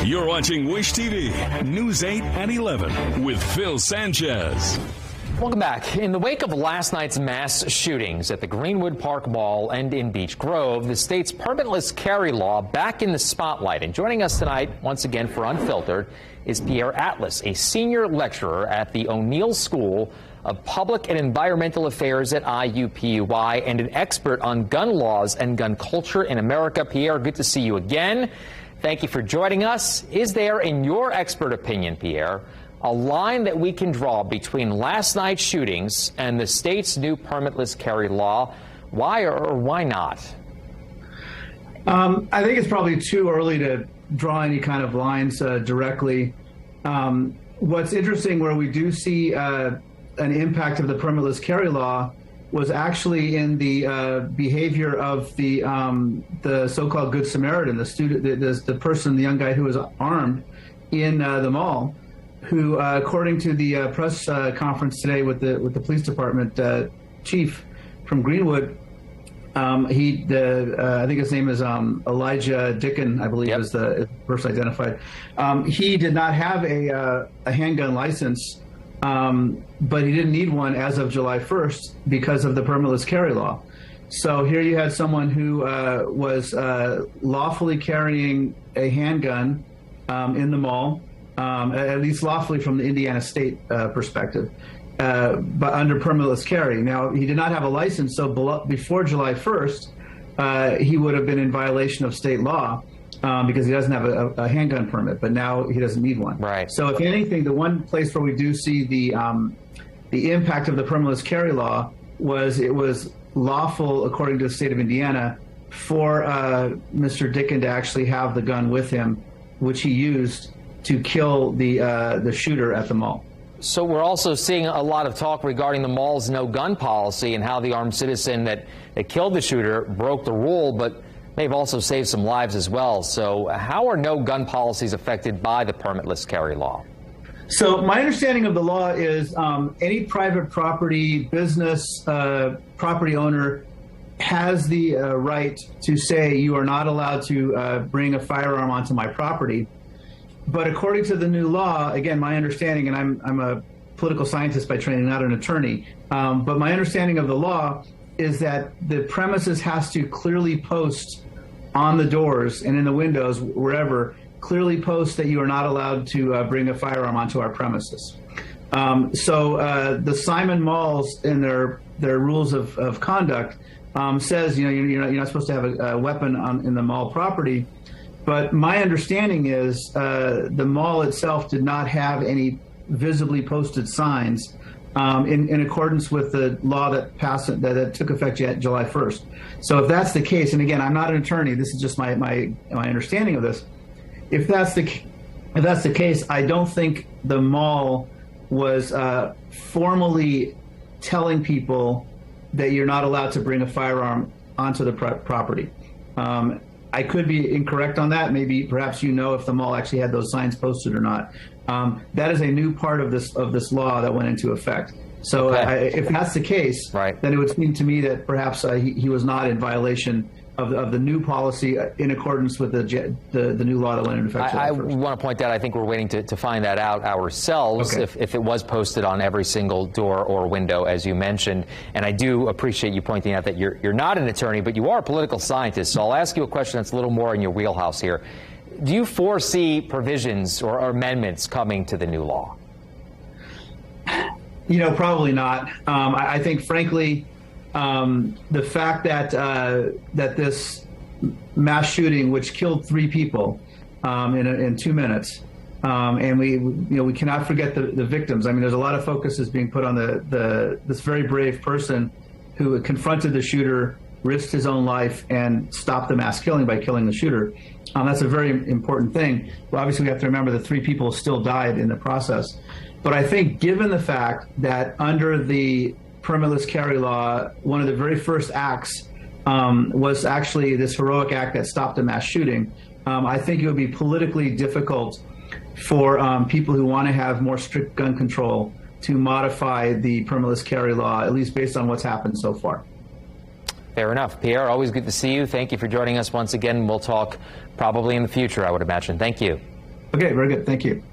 You're watching Wish TV, News 8 and 11 with Phil Sanchez. Welcome back. In the wake of last night's mass shootings at the Greenwood Park Mall and in Beech Grove, the state's permitless carry law back in the spotlight. And joining us tonight, once again for Unfiltered, is Pierre Atlas, a senior lecturer at the O'Neill School of Public and Environmental Affairs at IUPUI and an expert on gun laws and gun culture in America. Pierre, good to see you again. Thank you for joining us. Is there, in your expert opinion, Pierre, a line that we can draw between last night's shootings and the state's new permitless carry law? Why or why not? I think it's probably too early to draw any kind of lines directly. What's interesting, where we do see an impact of the permitless carry law, was actually in the behavior of the so-called Good Samaritan, the student, the person, the young guy who was armed in the mall, who, according to the press conference today with the police department chief from Greenwood, I think his name is Elijah Dicken, I believe, is the person identified. He did not have a handgun license, but he didn't need one as of July 1st because of the permitless carry law. So here you had someone who was lawfully carrying a handgun in the mall, at least lawfully from the Indiana state perspective, but under permitless carry. Now, he did not have a license, so before July 1st, he would have been in violation of state law because he doesn't have a handgun permit, but now he doesn't need one. Right. So if anything, the one place where we do see the impact of the permitless carry law was it was lawful, according to the state of Indiana, for Mr. Dicken to actually have the gun with him, which he used to kill the shooter at the mall. So we're also seeing a lot of talk regarding the mall's no gun policy and how the armed citizen that killed the shooter broke the rule, but may have also saved some lives as well. So how are no gun policies affected by the permitless carry law? So my understanding of the law is any private property, business, property owner has the right to say you are not allowed to bring a firearm onto my property. But according to the new law, again, my understanding, and I'm a political scientist by training, not an attorney, but my understanding of the law is that the premises has to clearly post on the doors and in the windows, wherever, clearly post that you are not allowed to bring a firearm onto our premises. So the Simon Malls, in their rules of conduct, says you're not supposed to have a weapon in the mall property. But my understanding is the mall itself did not have any visibly posted signs in accordance with the law that took effect July 1st. So if that's the case, and again, I'm not an attorney, this is just my understanding of this. If that's the case, I don't think the mall was formally telling people that you're not allowed to bring a firearm onto the property. I could be incorrect on that. Maybe, perhaps if the mall actually had those signs posted or not. That is a new part of this law that went into effect. So if that's the case, then it would seem to me that perhaps he was not in violation of the new policy in accordance with the new law that went into effect. I want to point out, I think we're waiting to find that out ourselves, if it was posted on every single door or window, as you mentioned. And I do appreciate you pointing out that you're not an attorney, but you are a political scientist. So I'll ask you a question that's a little more in your wheelhouse here. Do you foresee provisions or amendments coming to the new law? Probably not. I think, frankly, the fact that this mass shooting, which killed 3 people in 2 minutes, and we cannot forget the victims. I mean, there's a lot of focus is being put on this very brave person who confronted the shooter, risked his own life, and stopped the mass killing by killing the shooter. That's a very important thing. Well, obviously, we have to remember that 3 people still died in the process. But I think, given the fact that under the permitless carry law, one of the very first acts was actually this heroic act that stopped a mass shooting, I think it would be politically difficult for people who want to have more strict gun control to modify the permitless carry law, at least based on what's happened so far. Fair enough. Pierre, always good to see you. Thank you for joining us once again. We'll talk probably in the future, I would imagine. Thank you. Okay, very good. Thank you.